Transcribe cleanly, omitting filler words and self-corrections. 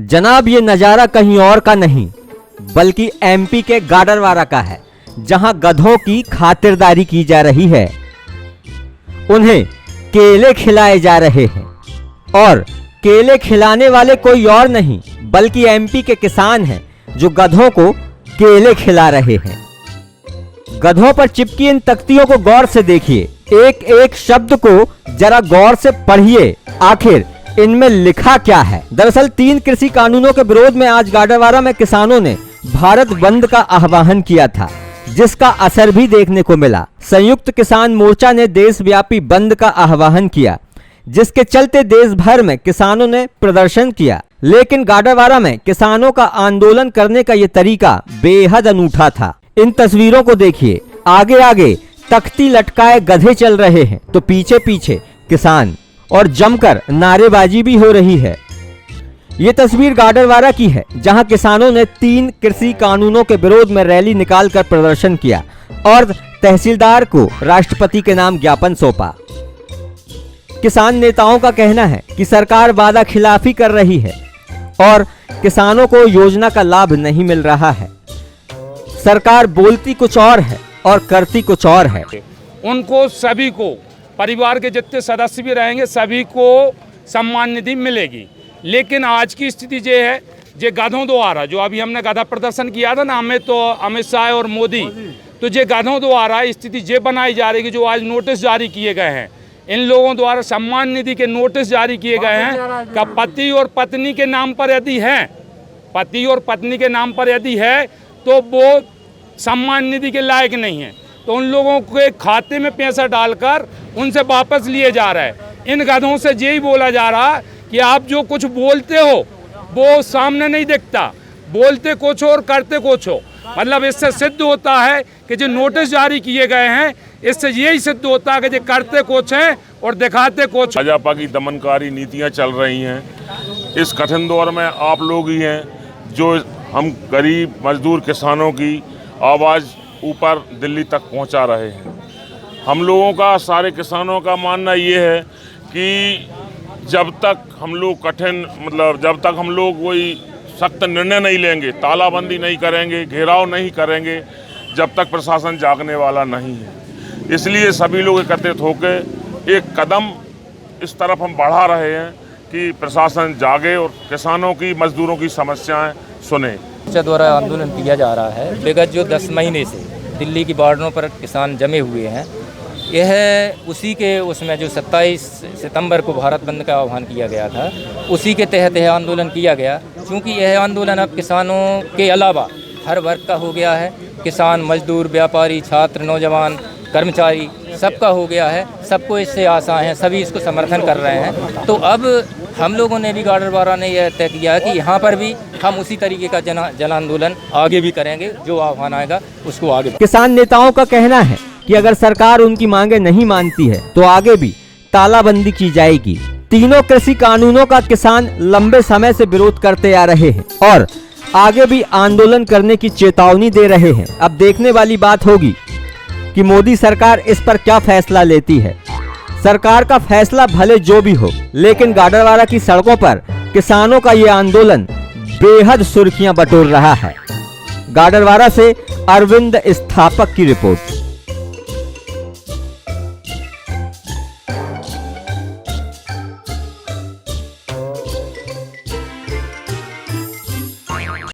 जनाब, ये नज़ारा कहीं और का नहीं बल्कि एमपी के गाडरवारा का है, जहां गधों की खातिरदारी की जा रही है। उन्हें केले खिलाए जा रहे हैं और केले खिलाने वाले कोई और नहीं बल्कि एमपी के किसान हैं जो गधों को केले खिला रहे हैं। गधों पर चिपकी इन तख्तियों को गौर से देखिए, एक एक शब्द को जरा गौर से पढ़िए, आखिर इनमें लिखा क्या है। दरअसल 3 कृषि कानूनों के विरोध में आज गाडरवारा में किसानों ने भारत बंद का आह्वान किया था, जिसका असर भी देखने को मिला। संयुक्त किसान मोर्चा ने देशव्यापी बंद का आह्वान किया, जिसके चलते देश भर में किसानों ने प्रदर्शन किया। लेकिन गाडरवारा में किसानों का आंदोलन करने का ये तरीका बेहद अनूठा था। इन तस्वीरों को देखिए, आगे आगे तख्ती लटकाए गधे चल रहे हैं तो पीछे पीछे किसान, और जमकर नारेबाजी भी हो रही है। ये तस्वीर गाडरवारा की है, जहां किसानों ने 3 कृषि कानूनों के विरोध में रैली निकालकर प्रदर्शन किया और तहसीलदार को राष्ट्रपति के नाम ज्ञापन सौंपा। किसान नेताओं का कहना है कि सरकार वादा खिलाफी कर रही है और किसानों को योजना का लाभ नहीं मिल रहा है। सरकार बोलती कुछ और है और करती कुछ और है। उनको सभी को, परिवार के जितने सदस्य भी रहेंगे, सभी को सम्मान निधि मिलेगी। लेकिन आज की स्थिति ये है, जे गधों द्वारा, जो अभी हमने गधा प्रदर्शन किया था ना, हमें तो अमित शाह और मोदी, तो ये गधों द्वारा स्थिति ये बनाई जा रही है कि जो आज नोटिस जारी किए गए हैं, इन लोगों द्वारा सम्मान निधि के नोटिस जारी किए गए हैं का पति और पत्नी के नाम पर यदि है, पति और पत्नी के नाम पर यदि है तो वो सम्मान निधि के लायक नहीं है, तो उन लोगों के खाते में पैसा डालकर उनसे वापस लिए जा रहा है। इन गधों से यही बोला जा रहा कि आप जो कुछ बोलते हो वो सामने नहीं दिखता, बोलते कुछ और करते कुछ हो। मतलब इससे सिद्ध होता है कि जो नोटिस जारी किए गए हैं, इससे यही सिद्ध होता है कि जो करते कुछ हैं और दिखाते कुछ। भाजपा की दमनकारी नीतियां चल रही हैं। इस कठिन दौर में आप लोग ही हैं जो हम गरीब मजदूर किसानों की आवाज़ ऊपर दिल्ली तक पहुंचा रहे हैं। हम लोगों का, सारे किसानों का मानना ये है कि जब तक हम लोग जब तक हम लोग कोई सख्त निर्णय नहीं लेंगे, तालाबंदी नहीं करेंगे, घेराव नहीं करेंगे, जब तक प्रशासन जागने वाला नहीं है। इसलिए सभी लोग एकत्रित होकर एक कदम इस तरफ हम बढ़ा रहे हैं कि प्रशासन जागे और किसानों की, मजदूरों की समस्याएं सुने। द्वारा आंदोलन किया जा रहा है। विगत जो 10 महीने से दिल्ली की बॉर्डरों पर किसान जमे हुए हैं, यह उसी के उसमें जो 27 सितंबर को भारत बंद का आह्वान किया गया था, उसी के तहत यह आंदोलन किया गया। क्योंकि यह आंदोलन अब किसानों के अलावा हर वर्ग का हो गया है। किसान, मजदूर, व्यापारी, छात्र, नौजवान, कर्मचारी, सबका हो गया है। सबको इससे आशा है, सभी इसको समर्थन कर रहे हैं। तो अब हम लोगों ने भी, गाडरवारा ने यह तय किया कि यहाँ पर भी हम उसी तरीके का जन आंदोलन आगे भी करेंगे। जो आह्वान आएगा उसको आगे। किसान नेताओं का कहना है कि अगर सरकार उनकी मांगे नहीं मानती है तो आगे भी तालाबंदी की जाएगी। तीनों कृषि कानूनों का किसान लंबे समय से विरोध करते आ रहे हैं और आगे भी आंदोलन करने की चेतावनी दे रहे हैं। अब देखने वाली बात होगी कि मोदी सरकार इस पर क्या फैसला लेती है। सरकार का फैसला भले जो भी हो, लेकिन गाडरवारा की सड़कों पर किसानों का ये आंदोलन बेहद सुर्खियां बटोर रहा है। गाडरवारा से अरविंद स्थापक की रिपोर्ट।